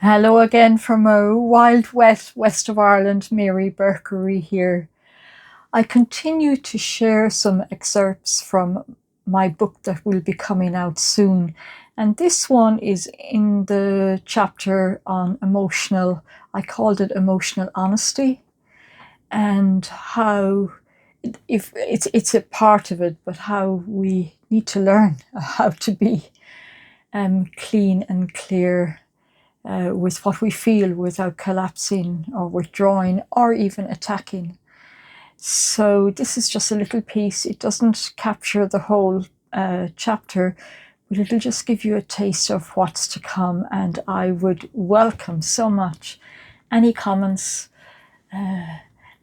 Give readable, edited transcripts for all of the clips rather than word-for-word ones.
Hello again from a wild west of Ireland, Mary Berkery here. I continue to share some excerpts from my book that will be coming out soon. And this one is in the chapter on I called it emotional honesty, and how if it's a part of it, but how we need to learn how to be clean and clear with what we feel without collapsing or withdrawing or even attacking. So this is just a little piece. It doesn't capture the whole chapter, but it'll just give you a taste of what's to come. And I would welcome so much any comments,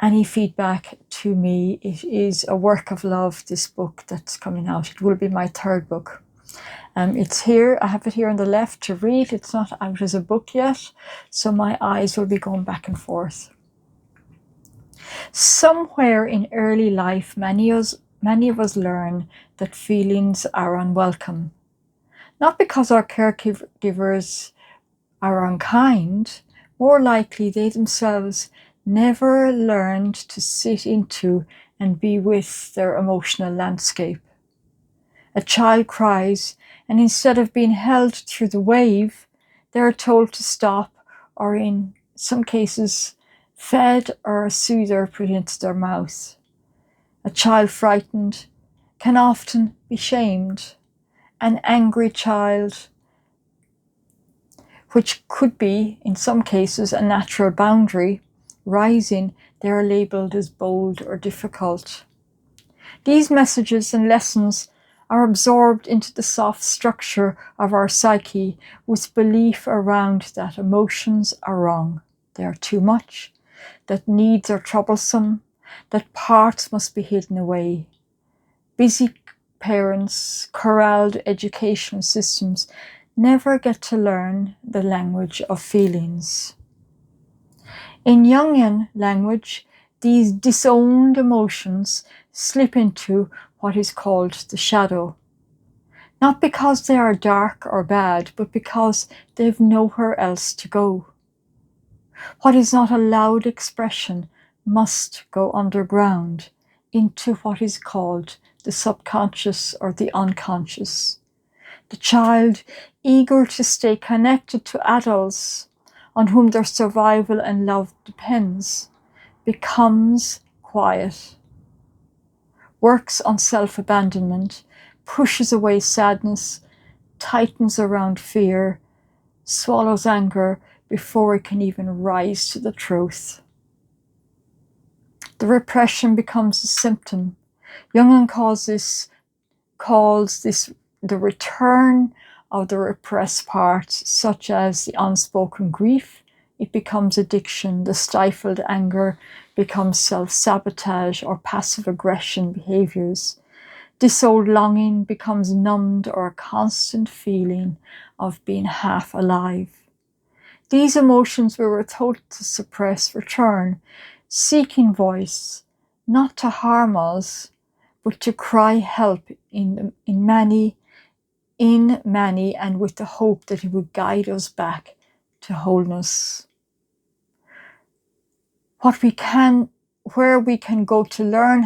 any feedback to me. It is a work of love, this book that's coming out. It will be my third book. It's here, I have it here on the left to read. It's not out as a book yet, so my eyes will be going back and forth. Somewhere in early life, many of us learn that feelings are unwelcome. Not because our caregivers are unkind, more likely they themselves never learned to sit into and be with their emotional landscape. A child cries, and instead of being held through the wave, they are told to stop, or in some cases, fed or a soother put into their mouth. A child frightened can often be shamed. An angry child, which could be, in some cases, a natural boundary, rising, they are labelled as bold or difficult. These messages and lessons are absorbed into the soft structure of our psyche with belief around that emotions are wrong, they are too much, that needs are troublesome, that parts must be hidden away. Busy parents, corralled educational systems never get to learn the language of feelings. In Jungian language, these disowned emotions slip into what is called the shadow. Not because they are dark or bad, but because they've nowhere else to go. What is not a loud expression must go underground into what is called the subconscious or the unconscious. The child, eager to stay connected to adults on whom their survival and love depends, becomes quiet, works on self-abandonment, pushes away sadness, tightens around fear, swallows anger before it can even rise to the truth. The repression becomes a symptom. Jungian calls this the return of the repressed parts, such as the unspoken grief. It becomes addiction. The stifled anger becomes self-sabotage or passive aggression behaviors. This old longing becomes numbed or a constant feeling of being half alive. These emotions we were told to suppress return, seeking voice, not to harm us, but to cry help in many, and with the hope that it would guide us back to wholeness. Where can we go to learn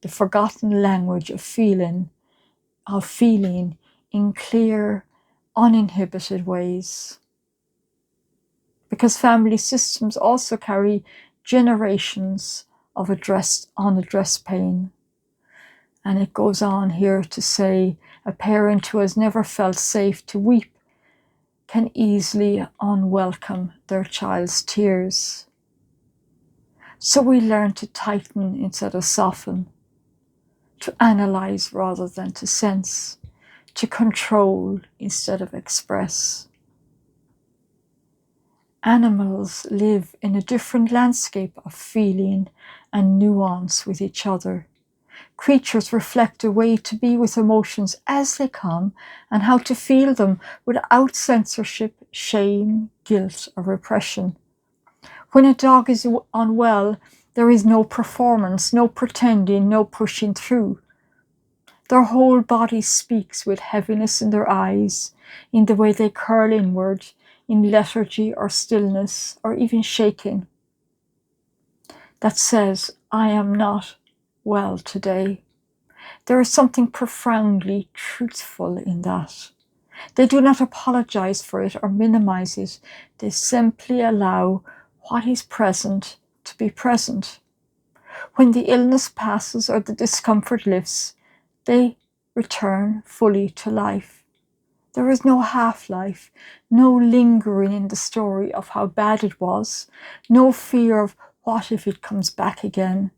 the forgotten language of feeling in clear, uninhibited ways? Because family systems also carry generations of unaddressed pain. And it goes on here to say, a parent who has never felt safe to weep can easily unwelcome their child's tears. So we learn to tighten instead of soften, to analyze rather than to sense, to control instead of express. Animals live in a different landscape of feeling and nuance with each other. Creatures reflect a way to be with emotions as they come and how to feel them without censorship, shame, guilt, or repression. When a dog is unwell, there is no performance, no pretending, no pushing through. Their whole body speaks with heaviness in their eyes, in the way they curl inward, in lethargy or stillness or even shaking. That says, I am not well today. There is something profoundly truthful in that. They do not apologize for it or minimize it. They simply allow what is present to be present. When the illness passes or the discomfort lifts, they return fully to life. There is no half-life, no lingering in the story of how bad it was, no fear of what if it comes back again.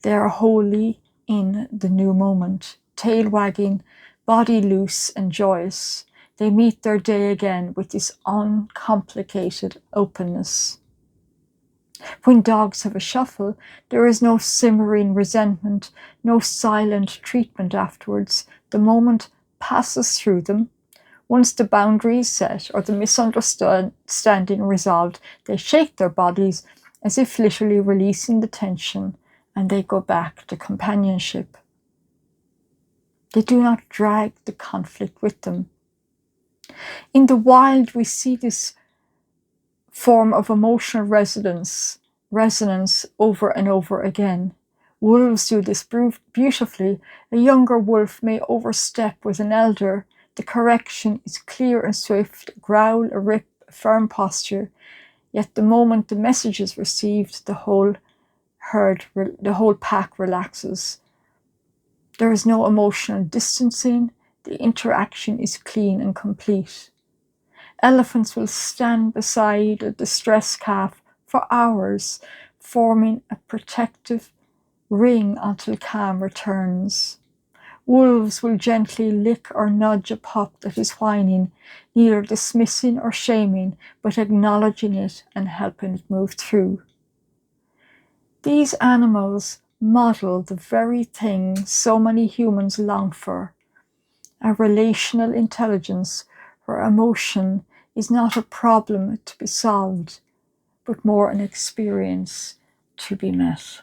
They are wholly in the new moment, tail wagging, body loose and joyous. They meet their day again with this uncomplicated openness. When dogs have a shuffle, there is no simmering resentment, no silent treatment afterwards. The moment passes through them. Once the boundary is set or the misunderstanding resolved, they shake their bodies as if literally releasing the tension, and they go back to companionship. They do not drag the conflict with them. In the wild, we see this form of emotional resonance over and over again. Wolves do this beautifully. A younger wolf may overstep with an elder. The correction is clear and swift, a growl, a rip, a firm posture. Yet the moment the message is received, the whole pack relaxes. There is no emotional distancing. The interaction is clean and complete. Elephants will stand beside a distressed calf for hours, forming a protective ring until calm returns. Wolves will gently lick or nudge a pup that is whining, neither dismissing or shaming, but acknowledging it and helping it move through. These animals model the very thing so many humans long for, a relational intelligence where emotion is not a problem to be solved, but more an experience to be met.